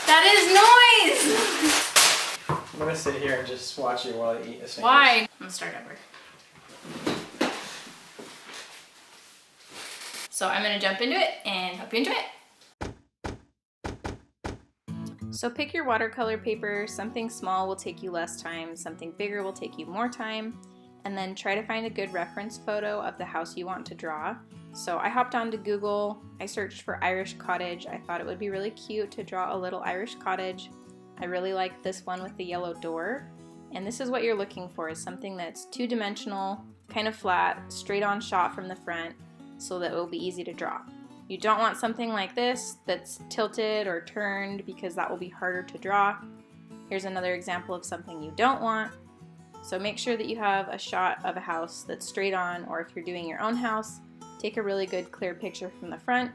That is noise! I'm gonna sit here and just watch you while I eat a Snickers. Why? I'm gonna start over. So I'm gonna jump into it and hope you enjoy it. So pick your watercolor paper. Something small will take you less time, something bigger will take you more time, and then try to find a good reference photo of the house you want to draw. So I hopped onto Google, I searched for Irish cottage. I thought it would be really cute to draw a little Irish cottage. I really liked this one with the yellow door. And this is what you're looking for, is something that's two-dimensional, kind of flat, straight on shot from the front, so that it will be easy to draw. You don't want something like this that's tilted or turned, because that will be harder to draw. Here's another example of something you don't want. So make sure that you have a shot of a house that's straight on, or if you're doing your own house, take a really good clear picture from the front,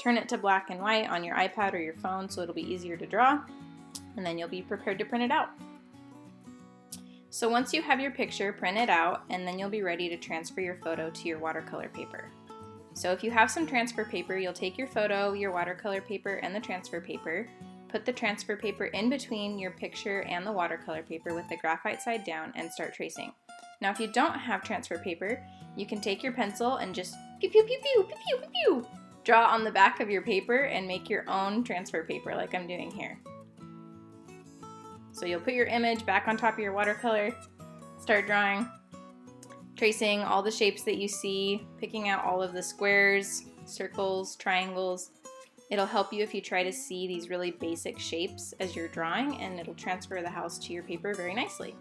turn it to black and white on your iPad or your phone so it'll be easier to draw, and then you'll be prepared to print it out. So once you have your picture, print it out, and then you'll be ready to transfer your photo to your watercolor paper. So if you have some transfer paper, you'll take your photo, your watercolor paper, and the transfer paper, put the transfer paper in between your picture and the watercolor paper with the graphite side down, and start tracing. Now if you don't have transfer paper, you can take your pencil and just pew pew pew pew pew pew pew pew, draw on the back of your paper and make your own transfer paper like I'm doing here. So you'll put your image back on top of your watercolor, start drawing, tracing all the shapes that you see, picking out all of the squares, circles, triangles. It'll help you if you try to see these really basic shapes as you're drawing, and it'll transfer the house to your paper very nicely.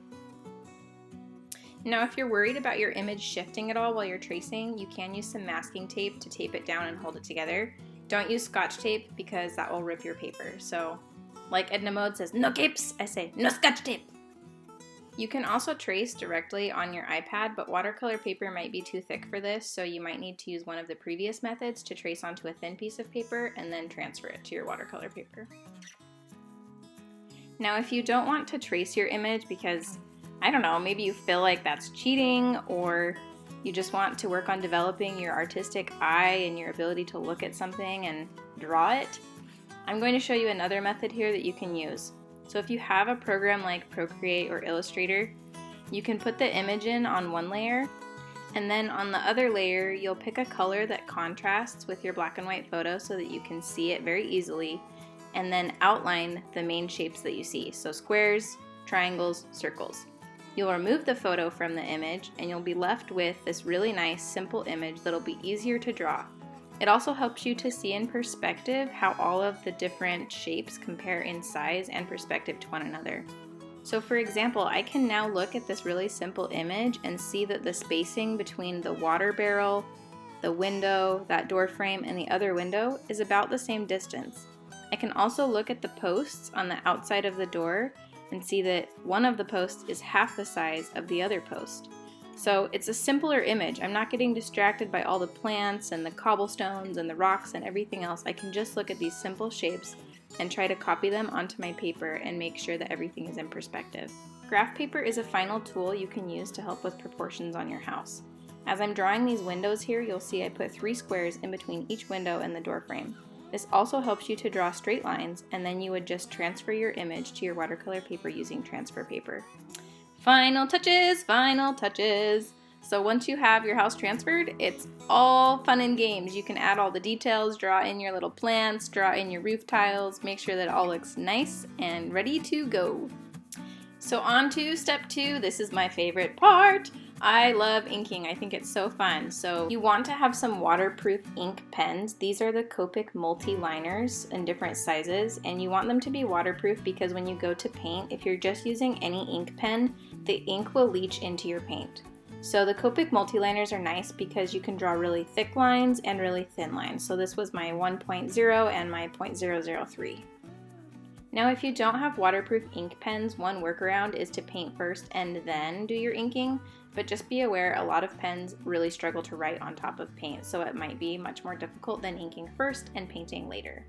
Now if you're worried about your image shifting at all while you're tracing, you can use some masking tape to tape it down and hold it together. Don't use Scotch tape because that will rip your paper. So like Edna Mode says, no capes, I say no Scotch tape. You can also trace directly on your iPad, but watercolor paper might be too thick for this, so you might need to use one of the previous methods to trace onto a thin piece of paper and then transfer it to your watercolor paper. Now if you don't want to trace your image because, I don't know, maybe you feel like that's cheating, or you just want to work on developing your artistic eye and your ability to look at something and draw it, I'm going to show you another method here that you can use. So if you have a program like Procreate or Illustrator, you can put the image in on one layer, and then on the other layer you'll pick a color that contrasts with your black and white photo so that you can see it very easily, and then outline the main shapes that you see. So squares, triangles, circles. You'll remove the photo from the image and you'll be left with this really nice simple image that'll be easier to draw. It also helps you to see in perspective how all of the different shapes compare in size and perspective to one another. So for example, I can now look at this really simple image and see that the spacing between the water barrel, the window, that door frame, and the other window is about the same distance. I can also look at the posts on the outside of the door and see that one of the posts is half the size of the other post. So it's a simpler image. I'm not getting distracted by all the plants and the cobblestones and the rocks and everything else. I can just look at these simple shapes and try to copy them onto my paper and make sure that everything is in perspective. Graph paper is a final tool you can use to help with proportions on your house. As I'm drawing these windows here, you'll see I put 3 squares in between each window and the door frame. This also helps you to draw straight lines, and then you would just transfer your image to your watercolor paper using transfer paper. Final touches, final touches. So once you have your house transferred, it's all fun and games. You can add all the details, draw in your little plants, draw in your roof tiles, make sure that it all looks nice and ready to go. So on to step 2. This is my favorite part. I love inking. I think it's so fun. So you want to have some waterproof ink pens. These are the Copic multi-liners in different sizes, and you want them to be waterproof because when you go to paint, if you're just using any ink pen, the ink will leach into your paint. So the Copic multi-liners are nice because you can draw really thick lines and really thin lines. So this was my 1.0 and my 0.003. Now if you don't have waterproof ink pens, one workaround is to paint first and then do your inking, but just be aware a lot of pens really struggle to write on top of paint, so it might be much more difficult than inking first and painting later.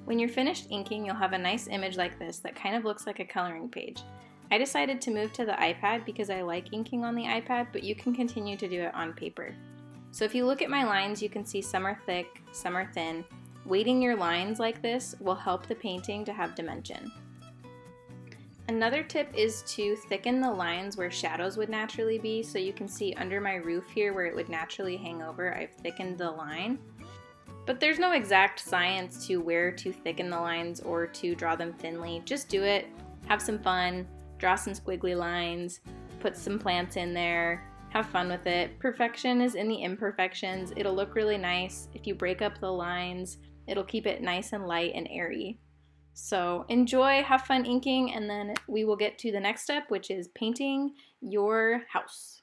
When you're finished inking, you'll have a nice image like this that kind of looks like a coloring page. I decided to move to the iPad because I like inking on the iPad, but you can continue to do it on paper. So if you look at my lines, you can see some are thick, some are thin. weighting your lines like this will help the painting to have dimension. Another tip is to thicken the lines where shadows would naturally be. So you can see under my roof here where it would naturally hang over, I've thickened the line. But there's no exact science to where to thicken the lines or to draw them thinly. Just do it, have some fun, draw some squiggly lines, put some plants in there, have fun with it. Perfection is in the imperfections. It'll look really nice. If you break up the lines, it'll keep it nice and light and airy. So enjoy, have fun inking, and then we will get to the next step, which is painting your house.